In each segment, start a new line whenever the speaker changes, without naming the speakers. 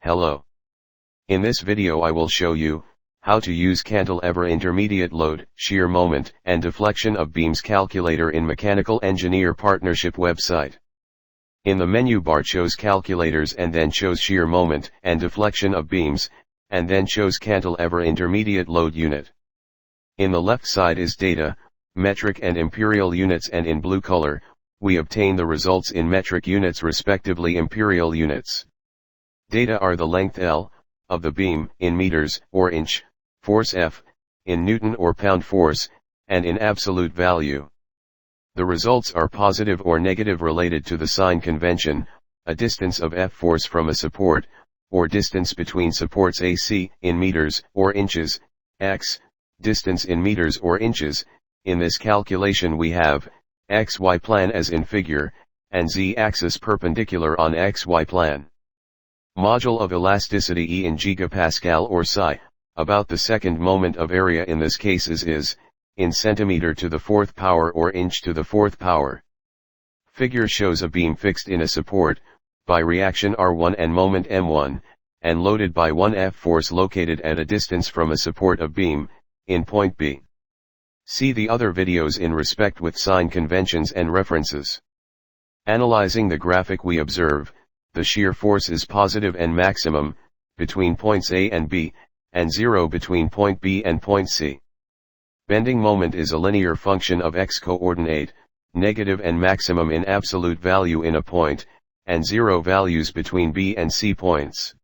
Hello. In this video I will show you how to use Cantilever intermediate load, shear moment, and deflection of beams calculator in Mechanical Engineer Partnership website. In the menu bar choose calculators and then choose shear moment and deflection of beams, and then choose Cantilever intermediate load unit. In the left side is data, metric and imperial units, and in blue color, we obtain the results in metric units respectively imperial units. Data are the length L of the beam in meters or inch, force F in Newton or pound force, and in absolute value. The results are positive or negative related to the sign convention, a distance of F force from a support, or distance between supports AC in meters or inches, x, distance in meters or inches. In this calculation we have XY plan as in figure, and Z-axis perpendicular on XY plan. Module of elasticity E in gigapascal or psi, about the second moment of area in this case is, in centimeter to the fourth power or inch to the fourth power. Figure shows a beam fixed in a support, by reaction R1 and moment M1, and loaded by 1 F force located at a distance from a support of beam, in point B. See the other videos in respect with sign conventions and references. Analyzing the graphic we observe, the shear force is positive and maximum, between points A and B, and 0 between point B and point C. Bending moment is a linear function of x coordinate, negative and maximum in absolute value in a point, and 0 values between B and C points.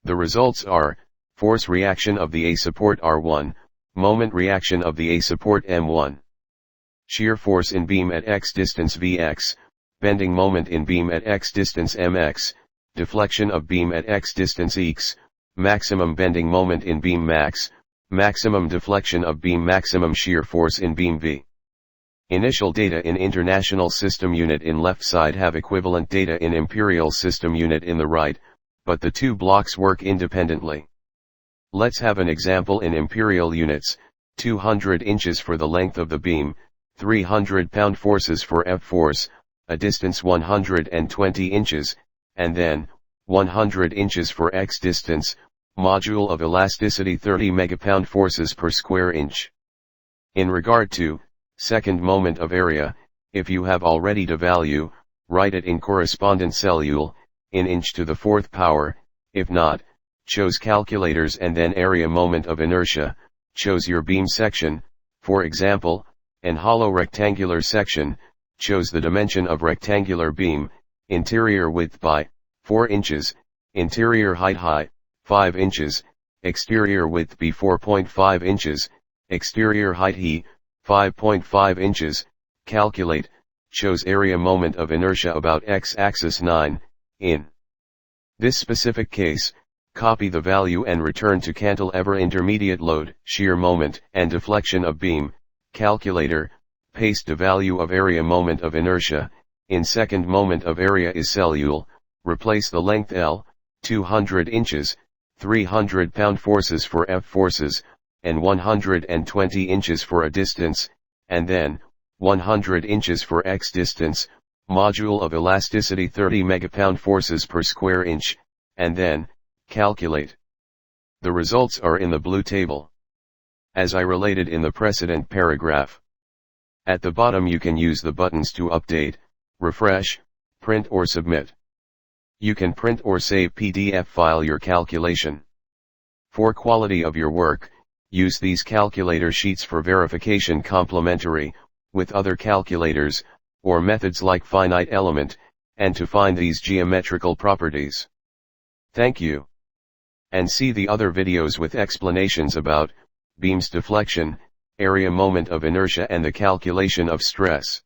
The results are, force reaction of the A support R1, moment reaction of the A support M1. Shear force in beam at x distance Vx, bending moment in beam at x distance Mx, deflection of beam at x distance X, maximum bending moment in beam max, maximum deflection of beam, maximum shear force in beam V. Initial data in International System Unit in left side have equivalent data in Imperial System Unit in the right, but the two blocks work independently. Let's have an example in imperial units, 200 inches for the length of the beam, 300 pound forces for F force, a distance 120 inches, and then, 100 inches for X distance, module of elasticity 30 megapound forces per square inch. In regard to, second moment of area, if you have already the value, write it in correspondent cellule, in inch to the fourth power. If not, choose calculators and then area moment of inertia, choose your beam section, for example, an hollow rectangular section, choose the dimension of rectangular beam, interior width by 4 inches, interior height 5 inches, exterior width be 4.5 inches, exterior height 5.5 inches, calculate, choose area moment of inertia about x-axis 9, in this specific case, copy the value and return to Cantilever intermediate load, shear moment, and deflection of beam, calculator, paste the value of area moment of inertia, in second moment of area is cellule, replace the length L, 200 inches, 300 pound forces for F forces, and 120 inches for a distance, and then, 100 inches for X distance, module of elasticity 30 megapound forces per square inch, and then, calculate. The results are in the blue table, as I related in the precedent paragraph. At the bottom you can use the buttons to update, refresh, print or submit. You can print or save PDF file your calculation. For quality of your work, use these calculator sheets for verification complementary with other calculators, or methods like finite element, and to find these geometrical properties. Thank you. And see the other videos with explanations about beams deflection, area moment of inertia and the calculation of stress.